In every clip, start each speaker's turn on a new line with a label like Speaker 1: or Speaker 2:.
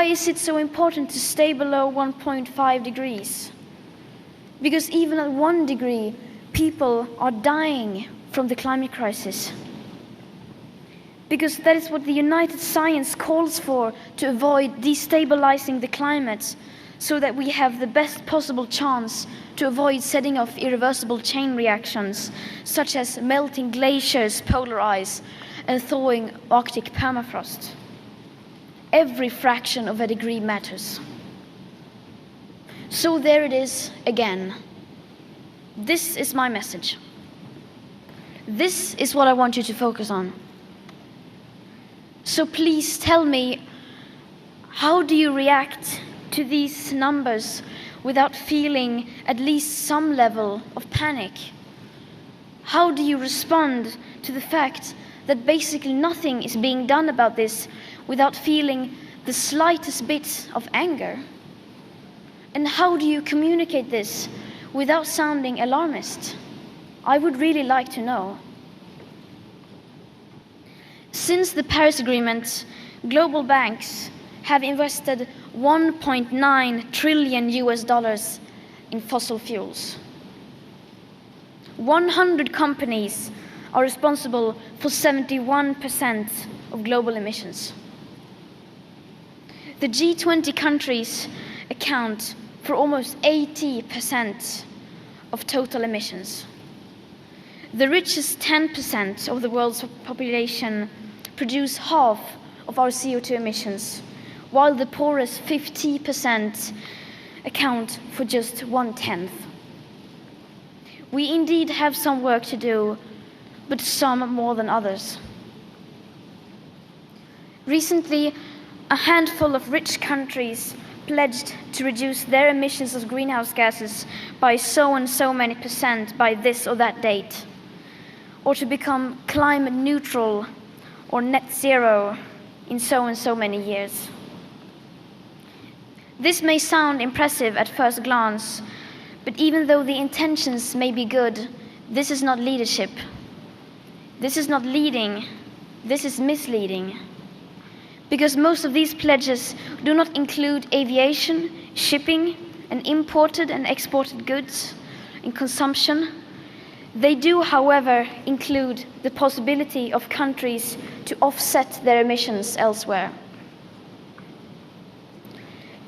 Speaker 1: Why is it so important to stay below 1.5 degrees? Because even at 1 degree, people are dying from the climate crisis. Because that is what the United Science calls for, to avoid destabilizing the climate, so that we have the best possible chance to avoid setting off irreversible chain reactions, such as melting glaciers, polar ice, and thawing Arctic permafrost. Every fraction of a degree matters. So there it is again. This is my message. This is what I want you to focus on. So please tell me, how do you react to these numbers without feeling at least some level of panic? How do you respond to the fact that basically nothing is being done about this without feeling the slightest bit of anger? And how do you communicate this without sounding alarmist? I would really like to know. Since the Paris Agreement, global banks have invested $1.9 trillion in fossil fuels. 100 companies are responsible for 71% of global emissions. The G20 countries account for almost 80% of total emissions. The richest 10% of the world's population produce half of our CO2 emissions, while the poorest 50% account for just 1/10. We indeed have some work to do, but some more than others. Recently, a handful of rich countries pledged to reduce their emissions of greenhouse gases by so and so many percent by this or that date, or to become climate neutral or net zero in so and so many years. This may sound impressive at first glance, but even though the intentions may be good, this is not leadership. This is not leading, this is misleading. Because most of these pledges do not include aviation, shipping, and imported and exported goods in consumption. They do, however, include the possibility of countries to offset their emissions elsewhere.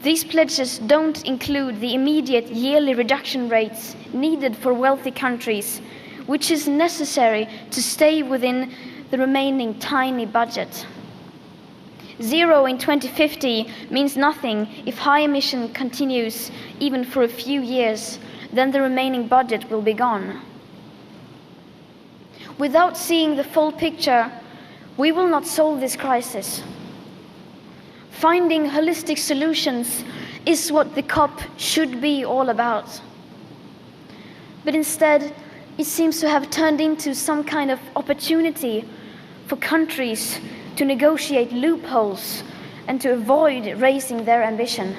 Speaker 1: These pledges don't include the immediate yearly reduction rates needed for wealthy countries, which is necessary to stay within the remaining tiny budget. 0 in 2050 means nothing if high emission continues even for a few years, then the remaining budget will be gone. Without seeing the full picture, we will not solve this crisis. Finding holistic solutions is what the COP should be all about. But instead, it seems to have turned into some kind of opportunity for countries to negotiate loopholes and to avoid raising their ambition.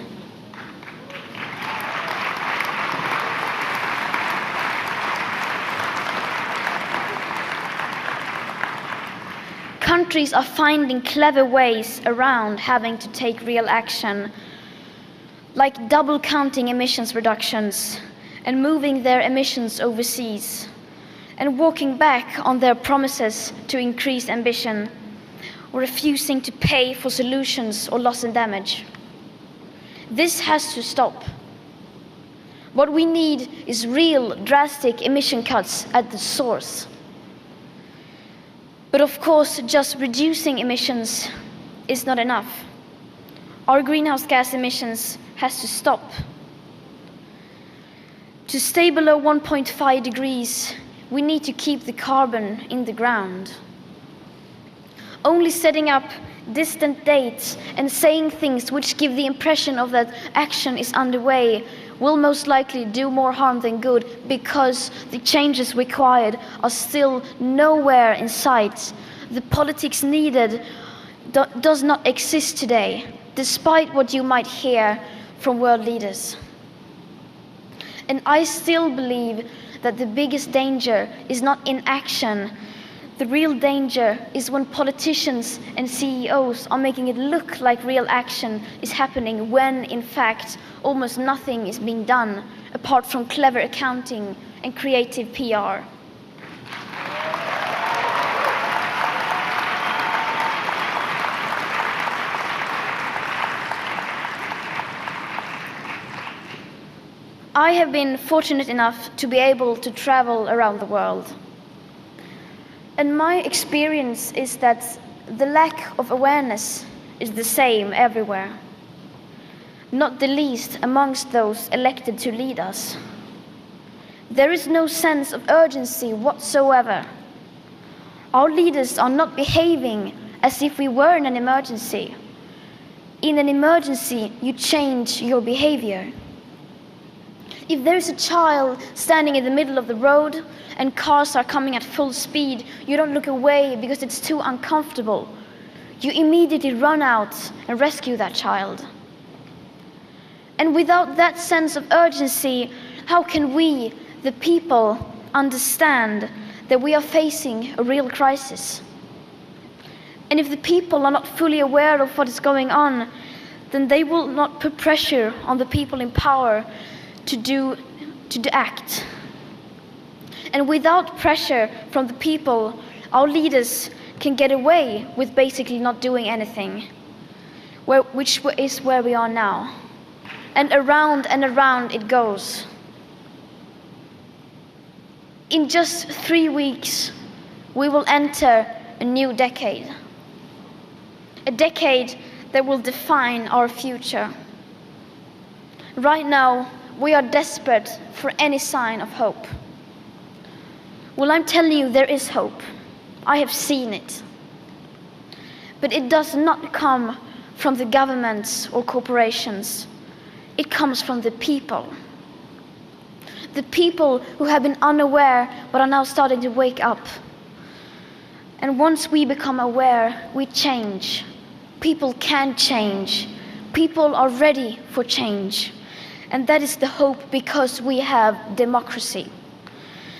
Speaker 1: Countries are finding clever ways around having to take real action, like double counting emissions reductions and moving their emissions overseas, and walking back on their promises to increase ambition, or refusing to pay for solutions or loss and damage. This has to stop. What we need is real, drastic emission cuts at the source. But of course, just reducing emissions is not enough. Our greenhouse gas emissions has to stop. To stay below 1.5 degrees, we need to keep the carbon in the ground. Only setting up distant dates and saying things which give the impression of that action is underway will most likely do more harm than good, because the changes required are still nowhere in sight. The politics needed does not exist today, despite what you might hear from world leaders. And I still believe that the biggest danger is not inaction. The real danger is when politicians and CEOs are making it look like real action is happening when, in fact, almost nothing is being done apart from clever accounting and creative PR. I have been fortunate enough to be able to travel around the world. And my experience is that the lack of awareness is the same everywhere, not the least amongst those elected to lead us. There is no sense of urgency whatsoever. Our leaders are not behaving as if we were in an emergency. In an emergency, you change your behavior. If there is a child standing in the middle of the road and cars are coming at full speed, you don't look away because it's too uncomfortable. You immediately run out and rescue that child. And without that sense of urgency, how can we, the people, understand that we are facing a real crisis? And if the people are not fully aware of what is going on, then they will not put pressure on the people in power to act. And without pressure from the people, our leaders can get away with basically not doing anything, which is where we are now. And around it goes. In just 3 weeks, we will enter a new decade. A decade that will define our future. Right now, we are desperate for any sign of hope. Well, I'm telling you, there is hope. I have seen it. But it does not come from the governments or corporations. It comes from the people. The people who have been unaware but are now starting to wake up. And once we become aware, we change. People can change. People are ready for change. And that is the hope because we have democracy.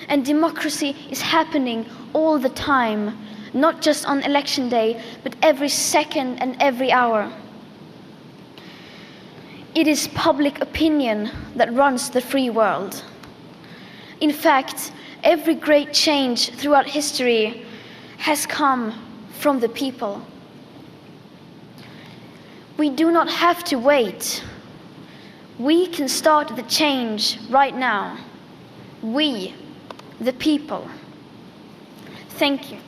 Speaker 1: And democracy is happening all the time, not just on election day, but every second and every hour. It is public opinion that runs the free world. In fact, every great change throughout history has come from the people. We do not have to wait. We can start the change right now. We, the people. Thank you.